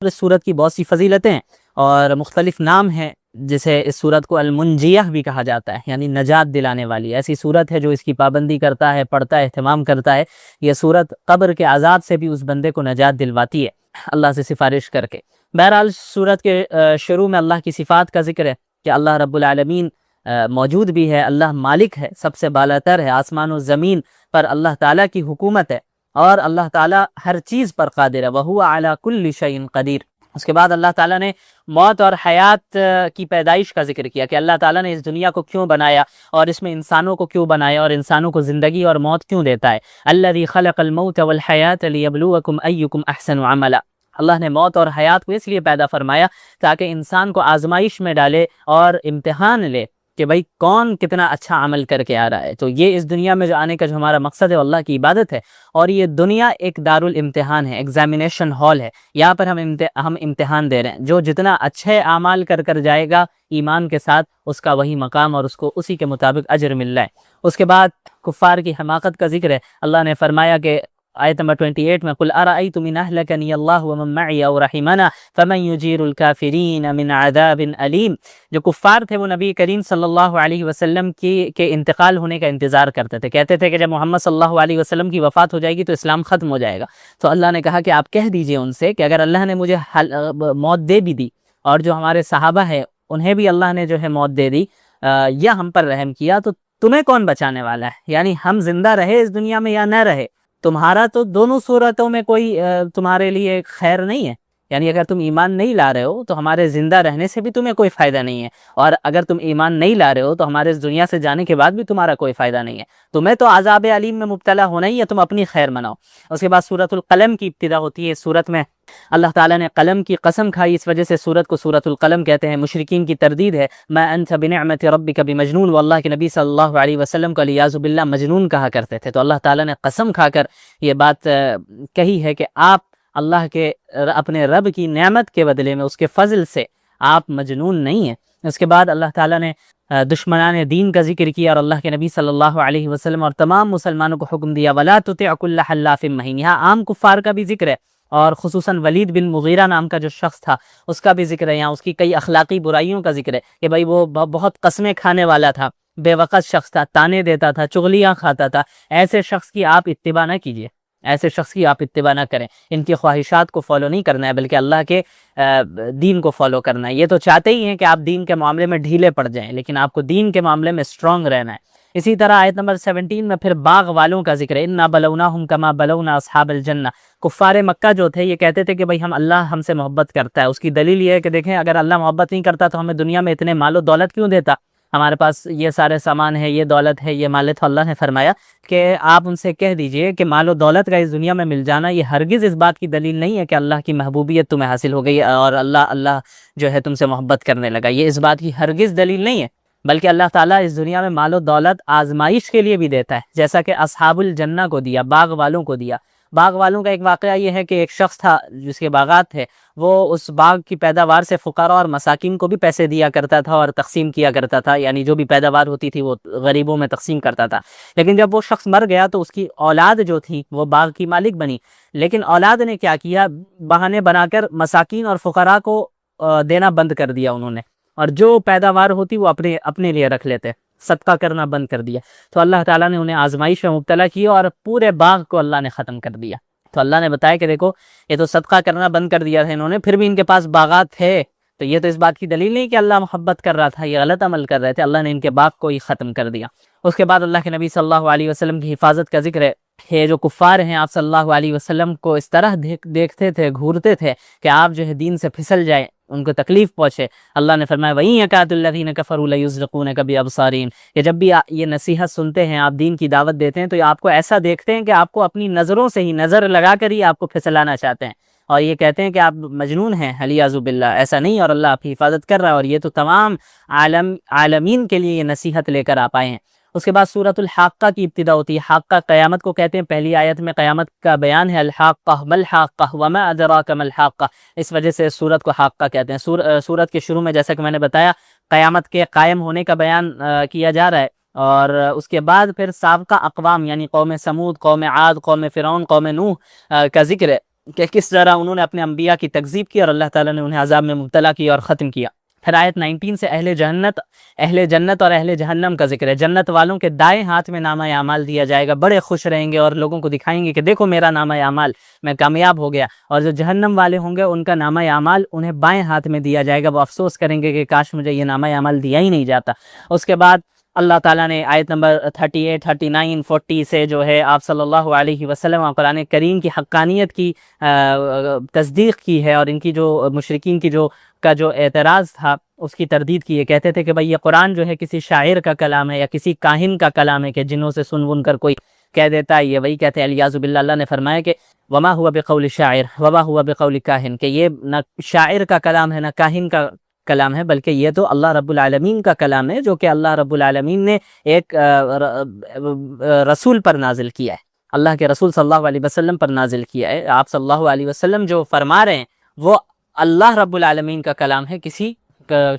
اس صورت کی بہت سی فضیلتیں ہیں اور مختلف نام ہیں، جسے اس صورت کو المنجیہ بھی کہا جاتا ہے، یعنی نجات دلانے والی ایسی صورت ہے جو اس کی پابندی کرتا ہے، پڑھتا ہے، اہتمام کرتا ہے، یہ صورت قبر کے عذاب سے بھی اس بندے کو نجات دلواتی ہے اللہ سے سفارش کر کے۔ بہرحال صورت کے شروع میں اللہ کی صفات کا ذکر ہے کہ اللہ رب العالمین موجود بھی ہے، اللہ مالک ہے، سب سے بالاتر ہے، آسمان و زمین پر اللہ تعالیٰ کی حکومت ہے، اور اللہ تعالیٰ ہر چیز پر قادر ہے، وَهُوَ عَلَى كُلِّ شَيْءٍ قَدِيرٌ۔ اس کے بعد اللہ تعالیٰ نے موت اور حیات کی پیدائش کا ذکر کیا کہ اللہ تعالیٰ نے اس دنیا کو کیوں بنایا اور اس میں انسانوں کو کیوں بنایا اور انسانوں کو زندگی اور موت کیوں دیتا ہے۔ الذی خلق الموت والحیات لیبلوکم ایکم احسن عملا، اللہ نے موت اور حیات کو اس لیے پیدا فرمایا تاکہ انسان کو آزمائش میں ڈالے اور امتحان لے کہ بھئی کون کتنا اچھا عمل کر کے آ رہا ہے۔ تو یہ اس دنیا میں جو آنے کا جو ہمارا مقصد ہے وہ اللہ کی عبادت ہے، اور یہ دنیا ایک دارالامتحان ہے، ایگزامینیشن ہال ہے، یہاں پر ہم امتحان دے رہے ہیں۔ جو جتنا اچھے اعمال کر جائے گا ایمان کے ساتھ، اس کا وہی مقام اور اس کو اسی کے مطابق اجر مل رہا ہے۔ اس کے بعد کفار کی حماقت کا ذکر ہے۔ اللہ نے فرمایا کہ آیت نمبر 28 میں قُلْ أَرَأَيْتُمْ إِنْ أَهْلَكَنِيَ اللَّهُ وَمَن مَّعِيَ أَوْ رَحِمَنَا فَمَن يُجِيرُ الْكَافِرِينَ مِنْ عَذَابٍ أَلِيمٍ۔ جو کفار تھے وہ نبی کریم صلی اللہ علیہ وسلم کے انتقال ہونے کا انتظار کرتے تھے، کہتے تھے کہ جب محمد صلی اللہ علیہ وسلم کی وفات ہو جائے گی تو اسلام ختم ہو جائے گا۔ تو اللہ نے کہا کہ آپ کہہ دیجئے ان سے کہ اگر اللہ نے مجھے موت دے بھی دی اور جو ہمارے صحابہ ہیں انہیں بھی اللہ نے جو ہے موت دے دی یا ہم پر رحم کیا، تو تمہیں کون بچانے والا ہے؟ یعنی ہم زندہ رہے اس دنیا میں یا نہ رہے، تمہارا تو دونوں صورتوں میں کوئی تمہارے لیے خیر نہیں ہے۔ یعنی اگر تم ایمان نہیں لا رہے ہو تو ہمارے زندہ رہنے سے بھی تمہیں کوئی فائدہ نہیں ہے، اور اگر تم ایمان نہیں لا رہے ہو تو ہمارے اس دنیا سے جانے کے بعد بھی تمہارا کوئی فائدہ نہیں ہے۔ تمہیں تو عذاب علیم میں مبتلا ہونا ہی ہے، تم اپنی خیر مناؤ۔ اس کے بعد سورۃ القلم کی ابتدا ہوتی ہے۔ اس سورت میں اللہ تعالیٰ نے قلم کی قسم کھائی، اس وجہ سے سورت کو سورۃ القلم کہتے ہیں۔ مشرکین کی تردید ہے، ما انت بنعمت ربک بمجنون، وہ اللہ کے نبی صلی اللہ علیہ وسلم کو علیاذ باللہ مجنون کہا کرتے تھے۔ تو اللہ تعالیٰ نے قسم کھا کر یہ بات کہی ہے کہ آپ اللہ کے اپنے رب کی نعمت کے بدلے میں اس کے فضل سے آپ مجنون نہیں ہیں۔ اس کے بعد اللہ تعالیٰ نے دشمنان دین کا ذکر کیا اور اللہ کے نبی صلی اللہ علیہ وسلم اور تمام مسلمانوں کو حکم دیا وَلَا تُطِعْ كُلَّ حَلَّافٍ مَّهِينٍ۔ یہاں عام کفار کا بھی ذکر ہے، اور خصوصاً ولید بن مغیرہ نام کا جو شخص تھا اس کا بھی ذکر ہے۔ یہاں اس کی کئی اخلاقی برائیوں کا ذکر ہے کہ بھائی وہ بہت قسمیں کھانے والا تھا، بے وقت شخص تھا، تانے دیتا تھا، چغلیاں کھاتا تھا۔ ایسے شخص کی آپ اتباع نہ کیجیے، ایسے شخص کی آپ اتباع نہ کریں، ان کی خواہشات کو فالو نہیں کرنا ہے بلکہ اللہ کے دین کو فالو کرنا ہے۔ یہ تو چاہتے ہی ہیں کہ آپ دین کے معاملے میں ڈھیلے پڑ جائیں، لیکن آپ کو دین کے معاملے میں اسٹرانگ رہنا ہے۔ اسی طرح آیت نمبر 17 میں پھر باغ والوں کا ذکر ہے، اِنَّا بَلَوْنَاهُمْ كَمَا بَلَوْنَا أَصْحَابَ الْجَنَّةِ۔ کفار مکہ جو تھے یہ کہتے تھے کہ بھئی اللہ ہم سے محبت کرتا ہے۔ اس کی دلیل یہ ہے کہ دیکھیں اگر اللہ محبت نہیں کرتا تو ہمیں دنیا میں اتنے مال و دولت کیوں دیتا؟ ہمارے پاس یہ سارے سامان ہے، یہ دولت ہے، یہ مال ہے۔ تو اللہ نے فرمایا کہ آپ ان سے کہہ دیجئے کہ مال و دولت کا اس دنیا میں مل جانا یہ ہرگز اس بات کی دلیل نہیں ہے کہ اللہ کی محبوبیت تمہیں حاصل ہو گئی اور اللہ جو ہے تم سے محبت کرنے لگا۔ یہ اس بات کی ہرگز دلیل نہیں ہے، بلکہ اللہ تعالیٰ اس دنیا میں مال و دولت آزمائش کے لیے بھی دیتا ہے، جیسا کہ اصحاب الجنہ کو دیا، باغ والوں کو دیا۔ باغ والوں کا ایک واقعہ یہ ہے کہ ایک شخص تھا جس کے باغات تھے، وہ اس باغ کی پیداوار سے فقراء اور مساکین کو بھی پیسے دیا کرتا تھا اور تقسیم کیا کرتا تھا، یعنی جو بھی پیداوار ہوتی تھی وہ غریبوں میں تقسیم کرتا تھا۔ لیکن جب وہ شخص مر گیا تو اس کی اولاد جو تھی وہ باغ کی مالک بنی، لیکن اولاد نے کیا کیا، بہانے بنا کر مساکین اور فقراء کو دینا بند کر دیا انہوں نے، اور جو پیداوار ہوتی وہ اپنے لیے رکھ لیتے، صدقہ کرنا بند کر دیا۔ تو اللہ تعالیٰ نے انہیں آزمائش میں مبتلا کیا اور پورے باغ کو اللہ نے ختم کر دیا۔ تو اللہ نے بتایا کہ دیکھو یہ تو صدقہ کرنا بند کر دیا تھا انہوں نے، پھر بھی ان کے پاس باغات تھے، تو یہ تو اس بات کی دلیل نہیں کہ اللہ محبت کر رہا تھا، یہ غلط عمل کر رہے تھے، اللہ نے ان کے باغ کو ہی ختم کر دیا۔ اس کے بعد اللہ کے نبی صلی اللہ علیہ وسلم کی حفاظت کا ذکر ہے۔ یہ جو کفار ہیں آپ صلی اللہ علیہ وسلم کو اس طرح دیکھتے تھے، گھورتے تھے کہ آپ جو ہے دین سے پھسل جائیں، ان کو تکلیف پہنچے۔ اللہ نے فرمایا وَإِن يَكَادُ الَّذِينَ كَفَرُوا لَيُزْلِقُونَكَ بِأَبْصَارِهِمْ، کہ جب بھی یہ نصیحت سنتے ہیں، آپ دین کی دعوت دیتے ہیں، تو یہ آپ کو ایسا دیکھتے ہیں کہ آپ کو اپنی نظروں سے ہی، نظر لگا کر ہی آپ کو پھسلانا چاہتے ہیں، اور یہ کہتے ہیں کہ آپ مجنون ہیں، علیاذ باللہ۔ ایسا نہیں، اور اللہ آپ کی حفاظت کر رہا ہے، اور یہ تو تمام عالمین کے لیے یہ نصیحت لے کر آپ آئے ہیں۔ اس کے بعد سورۃ الحاقہ کی ابتدا ہوتی ہے۔ حاقہ قیامت کو کہتے ہیں، پہلی آیت میں قیامت کا بیان ہے، الحاقہ ما الحاقہ وما ادراک ما الحاقہ، اس وجہ سے سورت کو حاقہ کہتے ہیں۔ سورت کے شروع میں جیسا کہ میں نے بتایا قیامت کے قائم ہونے کا بیان کیا جا رہا ہے، اور اس کے بعد پھر سابقہ اقوام یعنی قوم سمود، قوم عاد، قوم فرعون، قوم نوح کا ذکر ہے۔ کہ کس طرح انہوں نے اپنے انبیاء کی تکذیب کی اور اللہ تعالیٰ نے انہیں عذاب میں مبتلا کیا اور ختم کیا۔ پھر آیت 19 سے اہل جنت اور اہل جہنم کا ذکر ہے۔ جنت والوں کے دائیں ہاتھ میں نامہ اعمال دیا جائے گا، بڑے خوش رہیں گے اور لوگوں کو دکھائیں گے کہ دیکھو میرا نامہ اعمال، میں کامیاب ہو گیا۔ اور جو جہنم والے ہوں گے ان کا نامہ اعمال انہیں بائیں ہاتھ میں دیا جائے گا، وہ افسوس کریں گے کہ کاش مجھے یہ نامہ اعمال دیا ہی نہیں جاتا۔ اس کے بعد اللہ تعالیٰ نے آیت نمبر 38، 39، 40 سے جو ہے آپ صلی اللہ علیہ وسلم اور قرآن کریم کی حقانیت کی تصدیق کی ہے، اور ان کی جو مشرکین کی جو اعتراض تھا اس کی تردید کی ہے۔ کہتے تھے کہ بھئی یہ قرآن جو ہے کسی شاعر کا کلام ہے یا کسی کاہن کا کلام ہے کہ جنوں سے سن کر کوئی کہہ دیتا ہے۔ یہ وہی کہتے ہیں الیاذ باللہ، اللہ نے فرمایا کہ وما ہوا بقول شاعر وما ہوا بقول کاہن، کہ یہ نہ شاعر کا کلام ہے نہ کاہن کا کلام ہے، بلکہ یہ تو اللہ رب العالمین کا کلام ہے جو کہ اللہ رب العالمین نے ایک رسول پر نازل کیا ہے، اللہ کے رسول صلی اللہ علیہ وسلم پر نازل کیا ہے۔ آپ صلی اللہ علیہ وسلم جو فرما رہے ہیں وہ اللہ رب العالمین کا کلام ہے، کسی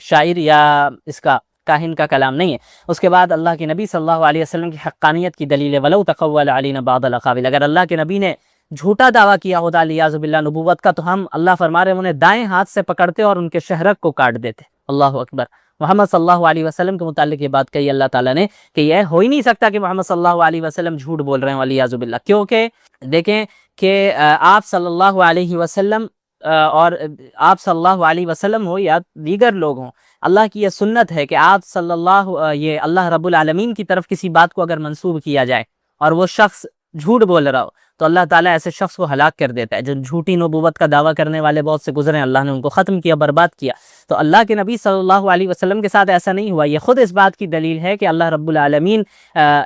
شاعر یا اس کا کاہن کا کلام نہیں ہے۔ اس کے بعد اللہ کے نبی صلی اللہ علیہ وسلم کی حقانیت کی دلیل ہے، وَلَوْ تَقَوَّلَ عَلَيْنَا بَعْضَ الْأَقَاوِيلِ، اگر اللہ کے نبی نے جھوٹا دعویٰ کیا ہوتا الیاذ باللہ نبوت کا، تو ہم اللہ فرما رہے ہیں انہیں دائیں ہاتھ سے پکڑتے اور ان کے شہرک کو کاٹ دیتے۔ اللہ اکبر۔ محمد صلی اللہ علیہ وسلم کے متعلق یہ بات کہی اللہ تعالیٰ نے کہ یہ ہو ہی نہیں سکتا کہ محمد صلی اللہ علیہ وسلم جھوٹ بول رہے ہیں الیاذ باللہ، کیونکہ دیکھیں کہ آپ صلی اللہ علیہ وسلم اور آپ صلی اللہ علیہ وسلم ہو یا دیگر لوگ ہوں، اللہ کی یہ سنت ہے کہ آپ صلی اللہ رب العالمین کی طرف کسی بات کو اگر منسوب کیا جائے اور وہ شخص جھوٹ بول رہا ہو تو اللہ تعالیٰ ایسے شخص کو ہلاک کر دیتا ہے۔ جو جھوٹی نبوت کا دعویٰ کرنے والے بہت سے گزرے ہیں، اللہ نے ان کو ختم کیا، برباد کیا۔ تو اللہ کے نبی صلی اللہ علیہ وسلم کے ساتھ ایسا نہیں ہوا۔ یہ خود اس بات کی دلیل ہے کہ اللہ رب العالمین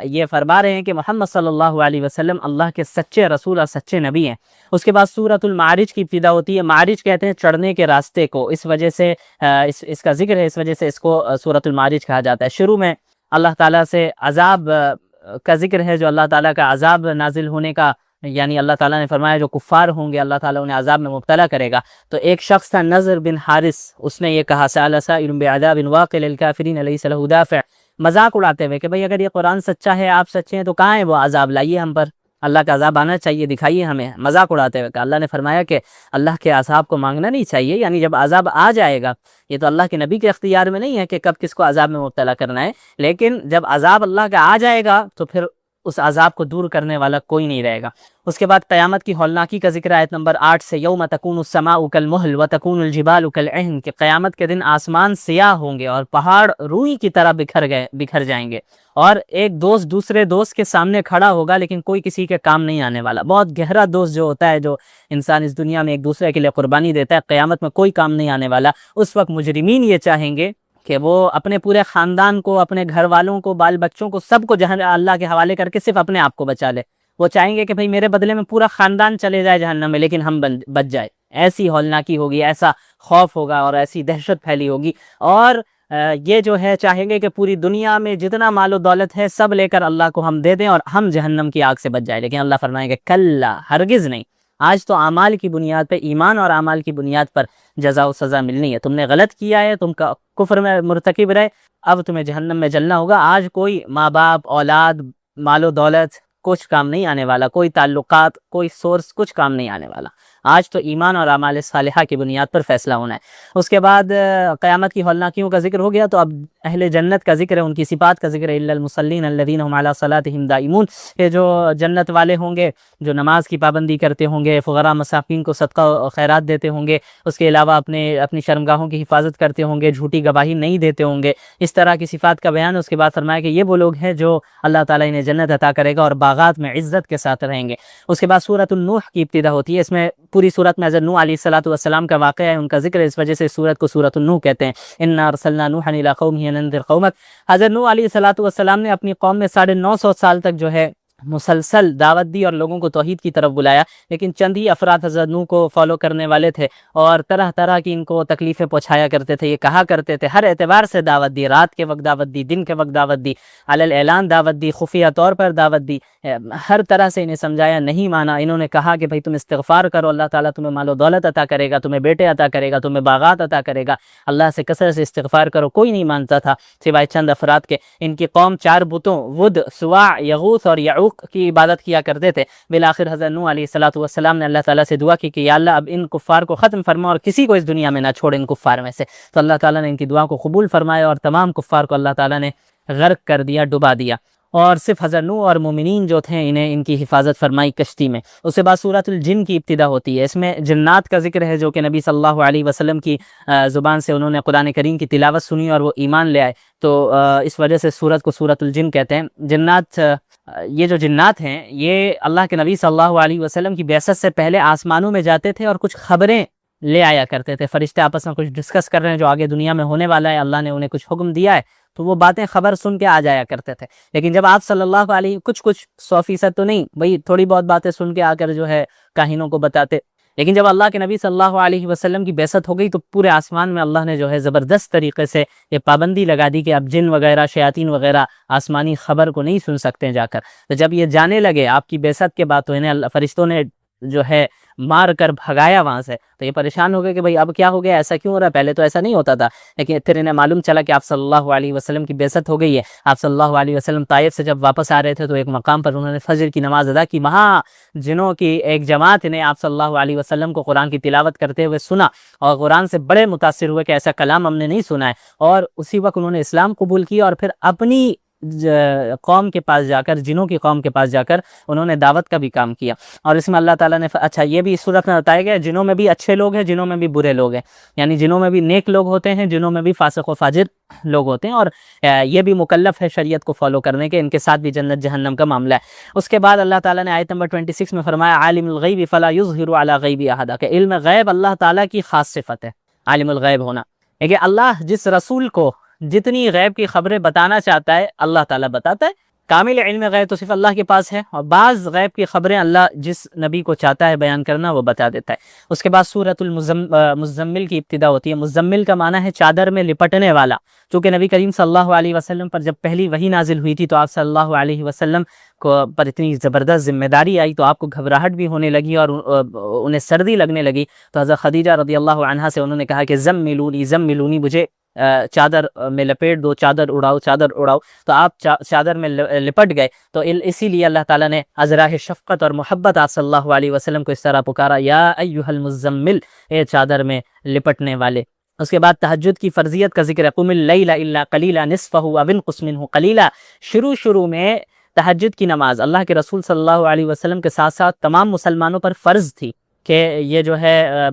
یہ فرما رہے ہیں کہ محمد صلی اللہ علیہ وسلم اللہ کے سچے رسول اور سچے نبی ہیں۔ اس کے بعد سورۃ المعارج کی ابتدا ہوتی ہے۔ معارج کہتے ہیں چڑھنے کے راستے کو، اس وجہ سے اس کا ذکر ہے، اس وجہ سے اس کو سورۃ المعارج کہا جاتا ہے۔ شروع میں اللہ تعالیٰ سے عذاب کا ذکر ہے، جو اللہ تعالیٰ کا عذاب نازل ہونے کا، یعنی اللہ تعالیٰ نے فرمایا جو کفار ہوں گے اللہ تعالیٰ انہیں عذاب میں مبتلا کرے گا۔ تو ایک شخص تھا نضر بن حارث، اس نے یہ کہا سأل سائل بعذاب واقع للکافرین لیس له دافع، مذاق اڑاتے ہوئے کہ بھئی اگر یہ قرآن سچا ہے، آپ سچے ہیں، تو کہاں ہے وہ عذاب؟ لائیے ہم پر، اللہ کا عذاب آنا چاہیے، دکھائیے ہمیں۔ مذاق اڑاتے ہوئے کہا، اللہ نے فرمایا کہ اللہ کے عذاب کو مانگنا نہیں چاہیے، یعنی جب عذاب آ جائے گا، یہ تو اللہ کے نبی کے اختیار میں نہیں ہے کہ کب کس کو عذاب میں مبتلا کرنا ہے، لیکن جب عذاب اللہ کا آ جائے گا تو پھر اس عذاب کو دور کرنے والا کوئی نہیں رہے گا۔ اس کے بعد قیامت کی ہولناکی کا ذکر آیت نمبر 8 سے، یوم تکون السماء کالمہل وتکون الجبال کالعہن، کہ قیامت کے دن آسمان سیاہ ہوں گے اور پہاڑ روئی کی طرح بکھر جائیں گے، اور ایک دوست دوسرے دوست کے سامنے کھڑا ہوگا لیکن کوئی کسی کے کام نہیں آنے والا۔ بہت گہرا دوست جو ہوتا ہے، جو انسان اس دنیا میں ایک دوسرے کے لیے قربانی دیتا ہے، قیامت میں کوئی کام نہیں آنے والا۔ اس وقت مجرمین یہ چاہیں گے کہ وہ اپنے پورے خاندان کو، اپنے گھر والوں کو، بال بچوں کو، سب کو اللہ کے حوالے کر کے صرف اپنے آپ کو بچا لے۔ وہ چاہیں گے کہ بھئی میرے بدلے میں پورا خاندان چلے جائے جہنم میں لیکن ہم بچ جائے۔ ایسی ہولناکی ہوگی، ایسا خوف ہوگا اور ایسی دہشت پھیلی ہوگی، اور یہ جو ہے چاہیں گے کہ پوری دنیا میں جتنا مال و دولت ہے سب لے کر اللہ کو ہم دے دیں اور ہم جہنم کی آگ سے بچ جائیں، لیکن اللہ فرمائے گا کلا، ہرگز نہیں، آج تو اعمال کی بنیاد پہ، ایمان اور اعمال کی بنیاد پر جزا و سزا ملنی ہے۔ تم نے غلط کیا ہے، تم کا کفر میں مرتکب رہے، اب تمہیں جہنم میں جلنا ہوگا۔ آج کوئی ماں باپ، اولاد، مال و دولت کچھ کام نہیں آنے والا، کوئی تعلقات، کوئی سورس، کچھ کام نہیں آنے والا۔ آج تو ایمان اور اعمال صالحہ کی بنیاد پر فیصلہ ہونا ہے۔ اس کے بعد قیامت کی ہولناکیوں کا ذکر ہو گیا، تو اب اہل جنت کا ذکر ہے، ان کی صفات کا ذکر ہے۔ الا المصلین الذین هم علی صلاتهم دائمون، یہ جو جنت والے ہوں گے جو نماز کی پابندی کرتے ہوں گے، فقراء مساکین کو صدقہ و خیرات دیتے ہوں گے، اس کے علاوہ اپنی شرمگاہوں کی حفاظت کرتے ہوں گے، جھوٹی گواہی نہیں دیتے ہوں گے، اس طرح کی صفات کا بیان۔ اس کے بعد فرمایا کہ یہ وہ لوگ ہیں جو اللہ تعالیٰ انہیں جنت عطا کرے گا اور باغات میں عزت کے ساتھ رہیں گے۔ اس کے بعد سورۃ النوح کی ابتدا ہوتی ہے، اس میں پوری سورت میں حضرت نوح علیہ السلام کا واقعہ ہے، ان کا ذکر ہے، اس وجہ سے اس سورت کو سورۃ النوح کہتے ہیں۔ انا ارسلنا نوحا الی قومه ان انذر قومک، حضرت نوح علیہ السلام نے اپنی قوم میں 950 سال تک جو ہے مسلسل دعوت دی اور لوگوں کو توحید کی طرف بلایا، لیکن چند ہی افراد حضرت نوح کو فالو کرنے والے تھے اور طرح طرح کی ان کو تکلیفیں پہنچایا کرتے تھے۔ یہ کہا کرتے تھے، ہر اعتبار سے دعوت دی، رات کے وقت دعوت دی، دن کے وقت دعوت دی، علی الاعلان دعوت دی، خفیہ طور پر دعوت دی، ہر طرح سے انہیں سمجھایا، نہیں مانا۔ انہوں نے کہا کہ بھئی تم استغفار کرو، اللہ تعالیٰ تمہیں مال و دولت عطا کرے گا، تمہیں بیٹے عطا کرے گا، تمہیں باغات عطا کرے گا، اللہ سے کثرت سے استغفار کرو۔ کوئی نہیں مانتا تھا سوائے چند افراد کے۔ ان کی قوم 4 بتوں ود، سواع، یغوث اور یعوق مخلوق کی عبادت کیا کرتے تھے۔ بالآخر حضرت نوح علیہ السلام نے اللہ تعالیٰ سے دعا کی کہ یا اللہ اب ان کفار کو ختم فرما اور کسی کو اس دنیا میں نہ چھوڑ ان کفار میں سے، تو اللہ تعالیٰ نے ان کی دعا کو قبول فرمایا اور تمام کفار کو اللہ تعالیٰ نے غرق کر دیا، ڈبا دیا، اور صرف حضرت نوح اور مومنین جو تھے انہیں ان کی حفاظت فرمائی کشتی میں۔ اس کے بعد سورۃ الجن کی ابتدا ہوتی ہے، اس میں جنات کا ذکر ہے جو کہ نبی صلی اللہ علیہ وسلم کی زبان سے انہوں نے قرآن کریم کی تلاوت سنی اور وہ ایمان لے آئے، تو اس وجہ سے سورت کو سورۃ الجن کہتے ہیں۔ جنات، یہ جو جنات ہیں یہ اللہ کے نبی صلی اللہ علیہ وسلم کی بعثت سے پہلے آسمانوں میں جاتے تھے اور کچھ خبریں لے آیا کرتے تھے۔ فرشتے آپس میں کچھ ڈسکس کر رہے ہیں جو آگے دنیا میں ہونے والا ہے، اللہ نے انہیں کچھ حکم دیا ہے، تو وہ باتیں خبر سن کے آ جایا کرتے تھے۔ لیکن جب آپ صلی اللہ علیہ کچھ 100% تو نہیں بھئی، تھوڑی بہت باتیں سن کے آ کر جو ہے کاہنوں کو بتاتے، لیکن جب اللہ کے نبی صلی اللہ علیہ وسلم کی بعثت ہو گئی تو پورے آسمان میں اللہ نے جو ہے زبردست طریقے سے یہ پابندی لگا دی کہ اب جن وغیرہ، شیاطین وغیرہ آسمانی خبر کو نہیں سن سکتے جا کر۔ تو جب یہ جانے لگے آپ کی بعثت کے بعد تو انہیں فرشتوں نے جو ہے مار کر بھگایا وہاں سے، تو یہ پریشان ہو گئے کہ بھئی اب کیا ہو گیا، ایسا کیوں ہو رہا ہے، پہلے تو ایسا نہیں ہوتا تھا۔ لیکن پھر انہیں معلوم چلا کہ آپ صلی اللہ علیہ وسلم کی بعثت ہو گئی ہے۔ آپ صلی اللہ علیہ وسلم طائف سے جب واپس آ رہے تھے تو ایک مقام پر انہوں نے فجر کی نماز ادا کی، وہاں جنوں کی ایک جماعت نے آپ صلی اللہ علیہ وسلم کو قرآن کی تلاوت کرتے ہوئے سنا اور قرآن سے بڑے متاثر ہوئے کہ ایسا کلام ہم نے نہیں سنا ہے، اور اسی وقت انہوں نے اسلام قبول کیا اور پھر اپنی قوم کے پاس جا کر، جنوں کی قوم کے پاس جا کر انہوں نے دعوت کا بھی کام کیا۔ اور اس میں اللہ تعالیٰ نے اچھا یہ بھی اس صورت میں بتایا گیا جنوں میں بھی اچھے لوگ ہیں، جنوں میں بھی برے لوگ ہیں، یعنی جنوں میں بھی نیک لوگ ہوتے ہیں، جنوں میں بھی فاسق و فاجر لوگ ہوتے ہیں، اور یہ بھی مکلف ہے شریعت کو فالو کرنے کے، ان کے ساتھ بھی جنت جہنم کا معاملہ ہے۔ اس کے بعد اللہ تعالیٰ نے آیت نمبر 26 میں فرمایا عالم الغیب فلا یظہر علی غیبہ احدا، کہ علم غیب اللہ تعالیٰ کی خاص صفت ہے، عالم الغیب ہونا، کہ اللہ جس رسول کو جتنی غیب کی خبریں بتانا چاہتا ہے اللہ تعالیٰ بتاتا ہے۔ کامل علم غیب تو صرف اللہ کے پاس ہے، اور بعض غیب کی خبریں اللہ جس نبی کو چاہتا ہے بیان کرنا وہ بتا دیتا ہے۔ اس کے بعد سورۃ المزمل کی ابتدا ہوتی ہے۔ مزمل کا معنی ہے چادر میں لپٹنے والا، چونکہ نبی کریم صلی اللہ علیہ وسلم پر جب پہلی وحی نازل ہوئی تھی تو آپ صلی اللہ علیہ وسلم کو پر اتنی زبردست ذمہ داری آئی تو آپ کو گھبراہٹ بھی ہونے لگی اور انہیں سردی لگنے لگی، تو حضرت خدیجہ رضی اللہ عنہا سے انہوں نے کہا کہ زملونی مجھے چادر میں لپیٹ دو، چادر اڑاؤ، تو آپ چادر میں لپٹ گئے۔ تو اسی لیے اللہ تعالیٰ نے ازراہ شفقت اور محبت آپ صلی اللہ علیہ وسلم کو اس طرح پکارا، یا ایھا المزمل، اے چادر میں لپٹنے والے۔ اس کے بعد تہجد کی فرضیت کا ذکر ہے، قم اللیل الا قلیلا نصفہ او انقص منہ قلیلا۔ شروع میں تہجد کی نماز اللہ کے رسول صلی اللہ علیہ وسلم کے ساتھ ساتھ تمام مسلمانوں پر فرض تھی کہ یہ جو ہے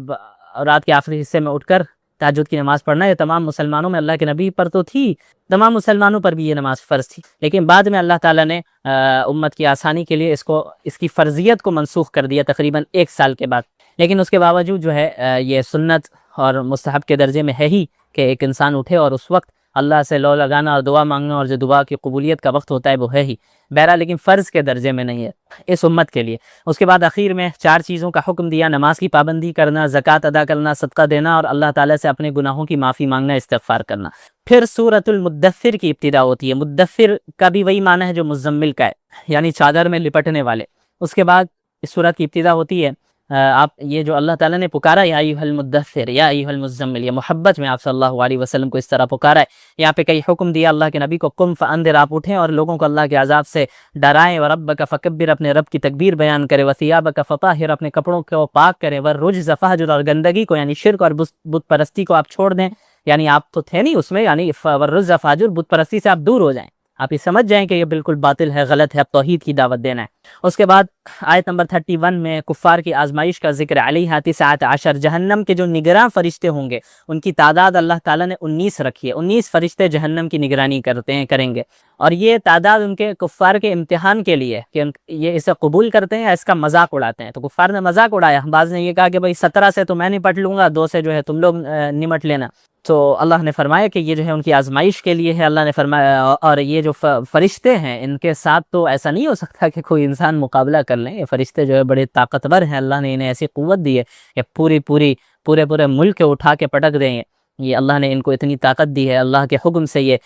رات کے آخری حصے میں اٹھ کر تہجد کی نماز پڑھنا، یہ تمام مسلمانوں میں، اللہ کے نبی پر تو تھی، تمام مسلمانوں پر بھی یہ نماز فرض تھی، لیکن بعد میں اللہ تعالیٰ نے امت کی آسانی کے لیے اس کی فرضیت کو منسوخ کر دیا تقریباً 1 سال کے بعد۔ لیکن اس کے باوجود جو ہے یہ سنت اور مستحب کے درجے میں ہے ہی کہ ایک انسان اٹھے اور اس وقت اللہ سے لو لگانا اور دعا مانگنا، اور جو دعا کی قبولیت کا وقت ہوتا ہے وہ ہے ہی بہرحال، لیکن فرض کے درجے میں نہیں ہے اس امت کے لیے۔ اس کے بعد اخیر میں 4 چیزوں کا حکم دیا، نماز کی پابندی کرنا، زکوٰۃ ادا کرنا، صدقہ دینا، اور اللہ تعالیٰ سے اپنے گناہوں کی معافی مانگنا، استغفار کرنا۔ پھر سورۃ المدثر کی ابتدا ہوتی ہے۔ مدثر کا بھی وہی معنی ہے جو مزمل کا ہے، یعنی چادر میں لپٹنے والے۔ اس کے بعد اس سورت کی ابتدا ہوتی ہے، آپ یہ جو اللہ تعالیٰ نے پکارا یا ایھا المدثر یا ایھا المزمل، یہ محبت میں آپ صلی اللہ علیہ وسلم کو اس طرح پکارا ہے۔ یہاں پہ کئی حکم دیا اللہ کے نبی کو، قم فانذر، آپ اٹھیں اور لوگوں کو اللہ کے عذاب سے ڈرائیں، وربک فکبر، اپنے رب کی تکبیر بیان کرے، وثیابک فطہر، اپنے کپڑوں کو پاک کرے، والرجز فہجر، اور گندگی کو یعنی شرک اور بت پرستی کو آپ چھوڑ دیں، یعنی آپ تو تھے نہیں اس میں، یعنی والرجز فہجر، بت پرستی سے آپ دور ہو جائیں، آپ یہ سمجھ جائیں کہ یہ بالکل باطل ہے، غلط ہے، اب توحید کی دعوت دینا ہے۔ اس کے بعد آیت نمبر 31 میں کفار کی آزمائش کا ذکر، علیہا 19، جہنم کے جو نگراں فرشتے ہوں گے ان کی تعداد اللہ تعالیٰ نے 19 رکھی ہے، 19 فرشتے جہنم کی نگرانی کریں گے، اور یہ تعداد ان کے کفار کے امتحان کے لیے کہ یہ اسے قبول کرتے ہیں یا اس کا مذاق اڑاتے ہیں۔ تو کفار نے مذاق اڑایا، بعض نے یہ کہا کہ بھائی 17 سے تو میں نپٹ لوں گا، 2 سے جو ہے تم لوگ نمٹ لینا۔ تو اللہ نے فرمایا کہ یہ جو ہے ان کی آزمائش کے لیے ہے۔ اللہ نے فرمایا، اور یہ جو فرشتے ہیں ان کے ساتھ تو ایسا نہیں ہو سکتا کہ کوئی انسان مقابلہ کر لیں، یہ فرشتے جو ہے بڑے طاقتور ہیں، اللہ نے انہیں ایسی قوت دی ہے کہ پورے ملک کے اٹھا کے پٹک دیں گے۔ یہ اللہ نے ان کو اتنی طاقت دی ہے، اللہ کے حکم سے یہ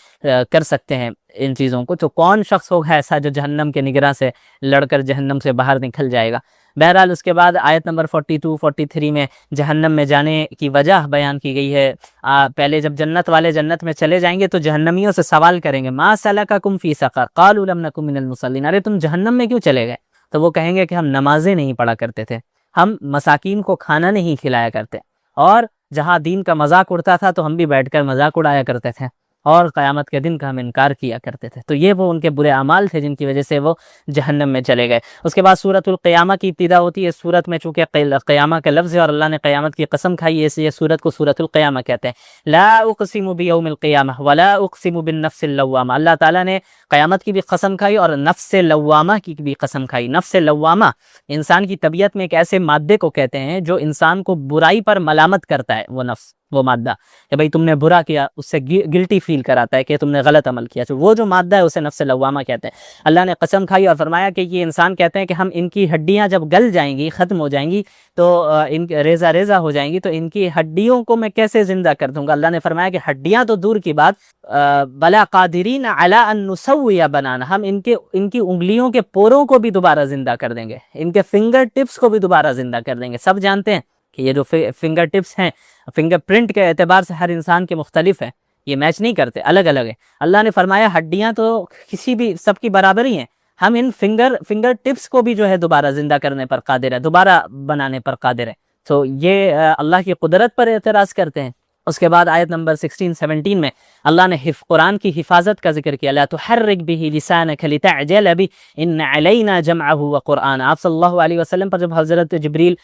کر سکتے ہیں ان چیزوں کو، تو کون شخص ہوگا ایسا جو جہنم کے نگراں سے لڑ کر جہنم سے باہر نکل جائے گا۔ بہرحال اس کے بعد آیت نمبر 42 43 میں جہنم میں جانے کی وجہ بیان کی گئی ہے۔ پہلے جب جنت والے جنت میں چلے جائیں گے تو جہنمیوں سے سوال کریں گے، ما سلککم فی سقر قالوا لم نکن من المصلین، ارے تم جہنم میں کیوں چلے گئے؟ تو وہ کہیں گے کہ ہم نمازیں نہیں پڑھا کرتے تھے، ہم مساکین کو کھانا نہیں کھلایا کرتے، اور جہاں دین کا مذاق اڑتا تھا تو ہم بھی بیٹھ کر مذاق اڑایا کرتے تھے، اور قیامت کے دن کا ہم انکار کیا کرتے تھے۔ تو یہ وہ ان کے برے اعمال تھے جن کی وجہ سے وہ جہنم میں چلے گئے۔ اس کے بعد سورۃ القیامہ کی ابتدا ہوتی ہے۔ سورت میں چونکہ قیامہ کا لفظ ہے اور اللہ نے قیامت کی قسم کھائی ہے، اس لیے سورت کو سورۃ القیامہ کہتے ہیں۔ لا اقسم بیوم القیامہ ولا اقسم بالنفس اللوامہ، اللہ تعالیٰ نے قیامت کی بھی قسم کھائی اور نفس لوامہ کی بھی قسم کھائی۔ نفس لوامہ انسان کی طبیعت میں ایک ایسے مادے کو کہتے ہیں جو انسان کو برائی پر ملامت کرتا ہے، وہ نفس، وہ مادہ کہ بھئی تم نے برا کیا، اس سے گلٹی فیل کراتا ہے کہ تم نے غلط عمل کیا، تو وہ جو مادہ ہے اسے نفس لوامہ کہتے ہیں۔ اللہ نے قسم کھائی اور فرمایا کہ یہ انسان کہتے ہیں کہ ہم ان کی ہڈیاں جب گل جائیں گی، ختم ہو جائیں گی، تو ان ریزہ ریزہ ہو جائیں گی، تو ان کی ہڈیوں کو میں کیسے زندہ کر دوں گا؟ اللہ نے فرمایا کہ ہڈیاں تو دور کی بات، بلا قادرین علی ان نسوی بنانا، ہم ان کی انگلیوں کے پوروں کو بھی دوبارہ زندہ کر دیں گے، ان کے فنگر ٹپس کو بھی دوبارہ زندہ کر دیں گے۔ سب جانتے ہیں کہ یہ جو فنگر ٹپس ہیں، فنگر پرنٹ کے اعتبار سے ہر انسان کے مختلف ہیں، یہ میچ نہیں کرتے، الگ الگ ہیں۔ اللہ نے فرمایا ہڈیاں تو کسی بھی سب کی برابر ہی ہیں، ہم ان فنگر ٹپس کو بھی جو ہے دوبارہ زندہ کرنے پر قادر ہے، دوبارہ بنانے پر قادر ہے۔ تو یہ اللہ کی قدرت پر اعتراض کرتے ہیں۔ اس کے بعد آیت نمبر 16 17 میں اللہ نے قرآن کی حفاظت کا ذکر کیا، لا تحرک به لسانک لتعجل به ان علینا جمعه وقرآن۔ آپ صلی اللہ علیہ وسلم پر جب حضرت جبریل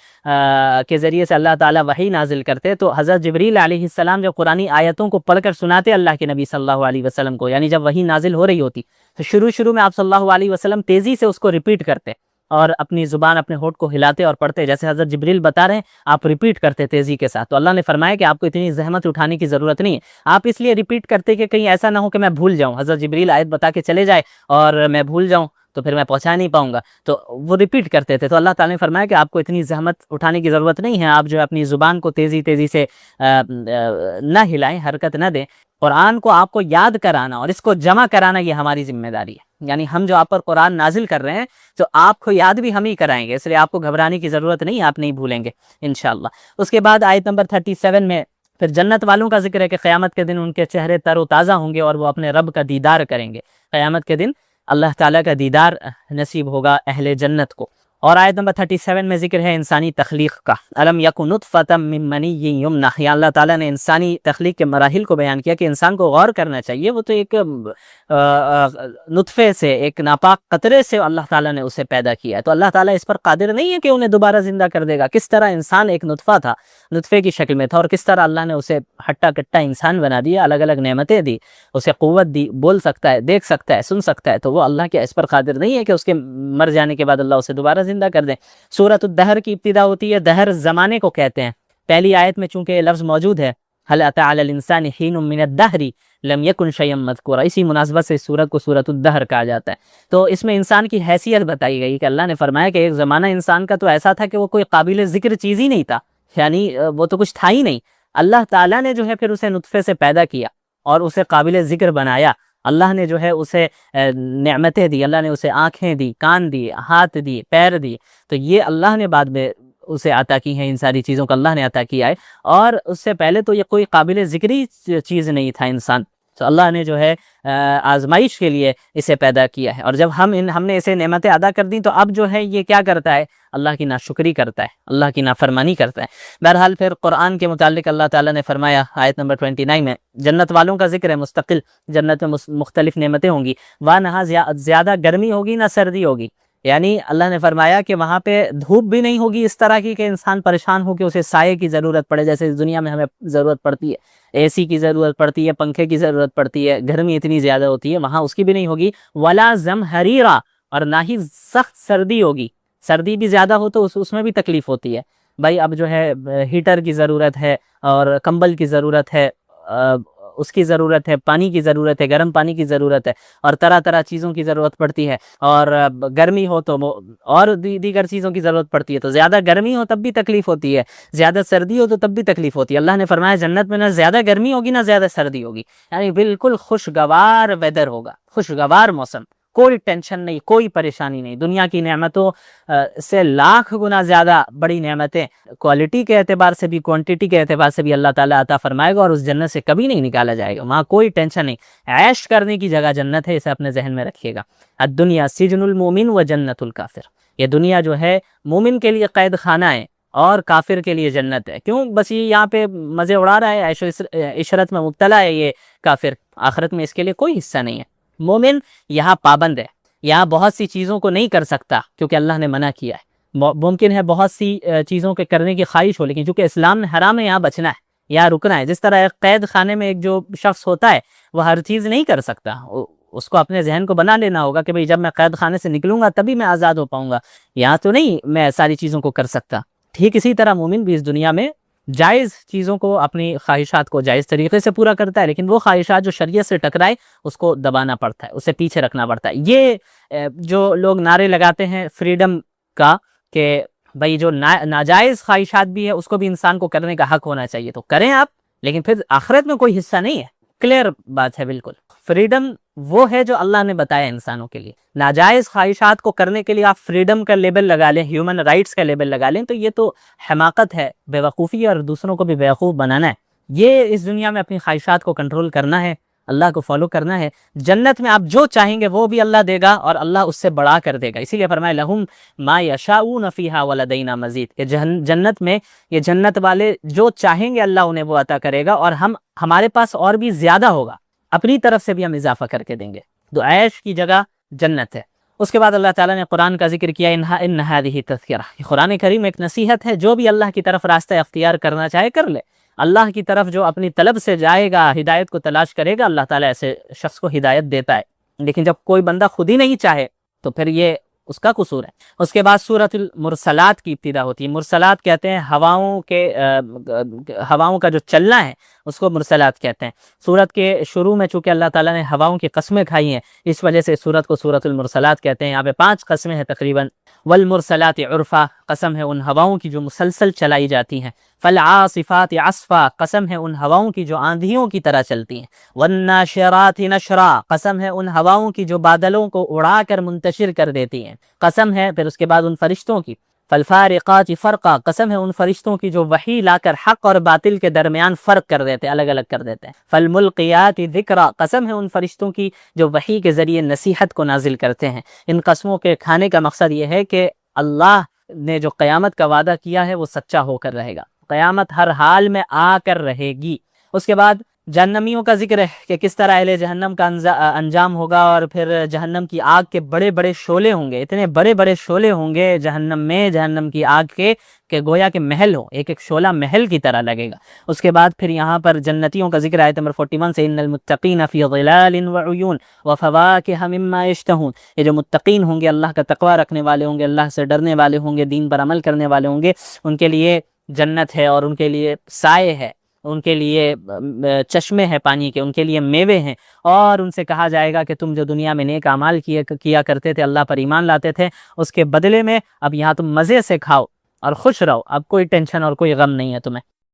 کے ذریعے سے اللہ تعالیٰ وحی نازل کرتے تو حضرت جبریل علیہ السلام جب قرآنی آیتوں کو پڑھ کر سناتے اللہ کے نبی صلی اللہ علیہ وسلم کو، یعنی جب وحی نازل ہو رہی ہوتی تو شروع میں آپ صلی اللہ علیہ وسلم تیزی سے اس کو ریپیٹ کرتے اور اپنی زبان اپنے ہونٹ کو ہلاتے اور پڑھتے، جیسے حضرت جبریل بتا رہے ہیں آپ ریپیٹ کرتے تیزی کے ساتھ۔ تو اللہ نے فرمایا کہ آپ کو اتنی زحمت اٹھانے کی ضرورت نہیں ہے، آپ اس لیے ریپیٹ کرتے کہ کہیں ایسا نہ ہو کہ میں بھول جاؤں، حضرت جبریل آیت بتا کے چلے جائے اور میں بھول جاؤں تو پھر میں پہنچا نہیں پاؤں گا، تو وہ ریپیٹ کرتے تھے۔ تو اللہ تعالیٰ نے فرمایا کہ آپ کو اتنی زحمت اٹھانے کی ضرورت نہیں ہے، آپ جو اپنی زبان کو تیزی سے نہ ہلائیں، حرکت نہ دیں۔ قرآن کو آپ کو یاد کرانا اور اس کو جمع کرانا یہ ہماری ذمہ داری ہے، یعنی ہم جو آپ پر قرآن نازل کر رہے ہیں تو آپ کو یاد بھی ہم ہی کرائیں گے، اس لیے آپ کو گھبرانے کی ضرورت نہیں، آپ نہیں بھولیں گے انشاءاللہ۔ اس کے بعد آیت نمبر 37 میں پھر جنت والوں کا ذکر ہے کہ قیامت کے دن ان کے چہرے تر و تازہ ہوں گے اور وہ اپنے رب کا دیدار کریں گے۔ قیامت کے دن اللہ تعالیٰ کا دیدار نصیب ہوگا اہل جنت کو۔ اور آیت نمبر 37 میں ذکر ہے انسانی تخلیق کا، الم یکن نطفۃ من منی یمنی، یا اللہ تعالیٰ نے انسانی تخلیق کے مراحل کو بیان کیا کہ انسان کو غور کرنا چاہیے، وہ تو ایک نطفے سے، ایک ناپاک قطرے سے اللہ تعالیٰ نے اسے پیدا کیا ہے، تو اللہ تعالیٰ اس پر قادر نہیں ہے کہ انہیں دوبارہ زندہ کر دے گا؟ کس طرح انسان ایک نطفہ تھا، نطفے کی شکل میں تھا، اور کس طرح اللہ نے اسے ہٹا کٹا انسان بنا دیا، الگ الگ نعمتیں دی، اسے قوت دی، بول سکتا ہے، دیکھ سکتا ہے، سن سکتا ہے، تو وہ اللہ کے اس پر قادر نہیں ہے کہ اس کے مر جانے کے بعد اللہ اسے دوبارہ زندہ کر دیں۔ سورۃ الدہر کی ابتدا ہوتی ہے، دہر زمانے کو کہتے ہیں۔ پہلی آیت میں چونکہ یہ لفظ موجود ہے، هل اتى على الانسان حين من الدهر لم يكن شيئا مذكورا، اسی مناسبت سے سورت کو سورۃ الدہر کہا جاتا ہے۔ تو اس میں انسان کی حیثیت بتائی گئی کہ اللہ نے فرمایا کہ ایک زمانہ انسان کا تو ایسا تھا کہ وہ کوئی قابل ذکر چیز ہی نہیں تھا، یعنی وہ تو کچھ تھا ہی نہیں، اللہ تعالیٰ نے جو ہے پھر اسے نطفے سے پیدا کیا اور اسے قابل ذکر بنایا۔ اللہ نے جو ہے اسے نعمتیں دی، اللہ نے اسے آنکھیں دی، کان دی، ہاتھ دی، پیر دی، تو یہ اللہ نے بعد میں اسے عطا کی ہیں، ان ساری چیزوں کو اللہ نے عطا کیا ہے، اور اس سے پہلے تو یہ کوئی قابل ذکری چیز نہیں تھا انسان، تو اللہ نے جو ہے آزمائش کے لیے اسے پیدا کیا ہے، اور جب ہم نے اسے نعمتیں ادا کر دیں تو اب جو ہے یہ کیا کرتا ہے؟ اللہ کی ناشکری کرتا ہے، اللہ کی نافرمانی کرتا ہے۔ بہرحال پھر قرآن کے متعلق اللہ تعالیٰ نے فرمایا آیت نمبر 29 میں، جنت والوں کا ذکر ہے مستقل، جنت میں مختلف نعمتیں ہوں گی، وہاں نہ زیادہ گرمی ہوگی نہ سردی ہوگی، یعنی اللہ نے فرمایا کہ وہاں پہ دھوپ بھی نہیں ہوگی اس طرح کی کہ انسان پریشان ہو کہ اسے سائے کی ضرورت پڑے، جیسے اس دنیا میں ہمیں ضرورت پڑتی ہے، اے سی کی ضرورت پڑتی ہے، پنکھے کی ضرورت پڑتی ہے، گرمی اتنی زیادہ ہوتی ہے، وہاں اس کی بھی نہیں ہوگی۔ ولا زمہریرا، اور نہ ہی سخت سردی ہوگی، سردی بھی زیادہ ہو تو اس میں بھی تکلیف ہوتی ہے، بھائی اب جو ہے ہیٹر کی ضرورت ہے اور کمبل کی ضرورت ہے، اس کی ضرورت ہے، پانی کی ضرورت ہے، گرم پانی کی ضرورت ہے، اور طرح طرح چیزوں کی ضرورت پڑتی ہے، اور گرمی ہو تو اور دیگر چیزوں کی ضرورت پڑتی ہے، تو زیادہ گرمی ہو تب بھی تکلیف ہوتی ہے، زیادہ سردی ہو تو تب بھی تکلیف ہوتی ہے۔ اللہ نے فرمایا جنت میں نہ زیادہ گرمی ہوگی نہ زیادہ سردی ہوگی، یعنی بالکل خوشگوار ویدر ہوگا، خوشگوار موسم، کوئی ٹینشن نہیں، کوئی پریشانی نہیں۔ دنیا کی نعمتوں سے لاکھ گنا زیادہ بڑی نعمتیں کوالٹی کے اعتبار سے بھی، کوانٹٹی کے اعتبار سے بھی اللہ تعالیٰ عطا فرمائے گا، اور اس جنت سے کبھی نہیں نکالا جائے گا، وہاں کوئی ٹینشن نہیں، عیش کرنے کی جگہ جنت ہے، اسے اپنے ذہن میں رکھیے گا۔ الدنیا سجن المومن و جنت الکافر، یہ دنیا جو ہے مومن کے لیے قید خانہ ہے اور کافر کے لیے جنت ہے۔ کیوں؟ بس یہ یہاں پہ مزے اڑا رہا ہے، عیش و عشرت میں مبتلا ہے یہ کافر، آخرت میں اس کے لیے کوئی حصہ نہیں ہے۔ مومن یہاں پابند ہے، یہاں بہت سی چیزوں کو نہیں کر سکتا کیونکہ اللہ نے منع کیا ہے۔ ممکن ہے بہت سی چیزوں کے کرنے کی خواہش ہو، لیکن چونکہ اسلام نے حرام ہے، یہاں بچنا ہے، یہاں رکنا ہے۔ جس طرح ایک قید خانے میں ایک جو شخص ہوتا ہے وہ ہر چیز نہیں کر سکتا، اس کو اپنے ذہن کو بنا لینا ہوگا کہ بھئی جب میں قید خانے سے نکلوں گا تبھی میں آزاد ہو پاؤں گا، یہاں تو نہیں میں ساری چیزوں کو کر سکتا۔ ٹھیک اسی طرح مومن بھی اس دنیا میں جائز چیزوں کو، اپنی خواہشات کو جائز طریقے سے پورا کرتا ہے، لیکن وہ خواہشات جو شریعت سے ٹکرائے اس کو دبانا پڑتا ہے، اسے پیچھے رکھنا پڑتا ہے۔ یہ جو لوگ نعرے لگاتے ہیں فریڈم کا کہ بھئی جو ناجائز خواہشات بھی ہے اس کو بھی انسان کو کرنے کا حق ہونا چاہیے، تو کریں آپ، لیکن پھر آخرت میں کوئی حصہ نہیں ہے، کلیئر بات ہے بالکل۔ فریڈم وہ ہے جو اللہ نے بتایا انسانوں کے لیے، ناجائز خواہشات کو کرنے کے لیے آپ فریڈم کا لیبل لگا لیں، ہیومن رائٹس کا لیبل لگا لیں، تو یہ تو حماقت ہے، بے وقوفی ہے، اور دوسروں کو بھی بے وقوف بنانا ہے۔ یہ اس دنیا میں اپنی خواہشات کو کنٹرول کرنا ہے، اللہ کو فالو کرنا ہے۔ جنت میں آپ جو چاہیں گے وہ بھی اللہ دے گا، اور اللہ اس سے بڑھا کر دے گا، اسی لیے فرمایا لہم ما یشاؤون فیہا ولدینا مزید، کہ جنت میں یہ جنت والے جو چاہیں گے اللہ انہیں وہ عطا کرے گا، اور ہمارے پاس اور بھی زیادہ ہوگا، اپنی طرف سے بھی ہم اضافہ کر کے دیں گے، تو عیش کی جگہ جنت ہے۔ اس کے بعد اللہ تعالیٰ نے قرآن کا ذکر کیا، ان ہذہ تذکرہ، قرآن کریم ایک نصیحت ہے، جو بھی اللہ کی طرف راستہ اختیار کرنا چاہے کر لے، اللہ کی طرف جو اپنی طلب سے جائے گا، ہدایت کو تلاش کرے گا، اللہ تعالیٰ ایسے شخص کو ہدایت دیتا ہے، لیکن جب کوئی بندہ خود ہی نہیں چاہے تو پھر یہ اس کا قصور ہے۔ اس کے بعد سورۃ المرسلات کی ابتدا ہوتی ہے۔ مرسلات کہتے ہیں ہواؤں کا جو چلنا ہے اس کو مرسلات کہتے ہیں۔ سورت کے شروع میں چونکہ اللہ تعالیٰ نے ہواؤں کی قسمیں کھائی ہیں، اس وجہ سے سورت کو سورۃ المرسلات کہتے ہیں۔ یہاں پہ 5 قسمیں ہیں تقریباً۔ والمرسلات عرفا، قسم ہے ان ہواؤں کی جو مسلسل چلائی جاتی ہیں۔ فالعاصفات عصفا، قسم ہے ان ہواؤں کی جو آندھیوں کی طرح چلتی ہیں۔ والناشرات نشرا، قسم ہے ان ہواؤں کی جو بادلوں کو اڑا کر منتشر کر دیتی ہیں۔ قسم ہے پھر اس کے بعد ان فرشتوں کی۔ فالفارقات فرقا، قسم ہے ان فرشتوں کی جو وحی لا کر حق اور باطل کے درمیان فرق کر دیتے، الگ الگ کر دیتے ہیں۔ فالملقیات ذکرا، قسم ہے ان فرشتوں کی جو وحی کے ذریعے نصیحت کو نازل کرتے ہیں۔ ان قسموں کے کھانے کا مقصد یہ ہے کہ اللہ نے جو قیامت کا وعدہ کیا ہے وہ سچا ہو کر رہے گا، قیامت ہر حال میں آ کر رہے گی۔ اس کے بعد جہنمیوں کا ذکر ہے کہ کس طرح اہل جہنم کا انجام ہوگا، اور پھر جہنم کی آگ کے بڑے بڑے شعلے ہوں گے، اتنے بڑے بڑے شعلے ہوں گے جہنم میں، جہنم کی آگ کے کہ گویا کہ محل ہو، ایک ایک شعلہ محل کی طرح لگے گا۔ اس کے بعد پھر یہاں پر جنتیوں کا ذکر آیت نمبر 41 سے، ان المتقین فی ظلال وعیون وفواکہ مما یشتہون، یہ جو متقین ہوں گے، اللہ کا تقوی رکھنے والے ہوں گے، اللہ سے ڈرنے والے ہوں گے، دین پر عمل کرنے والے ہوں گے، ان کے لیے جنت ہے، اور ان کے لیے سائے ہے، ان کے لیے چشمے ہیں پانی کے، ان کے لیے میوے ہیں، اور ان سے کہا جائے گا کہ تم جو دنیا میں نیک اعمال کیا کرتے تھے، اللہ پر ایمان لاتے تھے، اس کے بدلے میں اب یہاں تم مزے سے کھاؤ اور خوش رہو، اب کوئی ٹینشن اور کوئی غم نہیں ہے تمہیں۔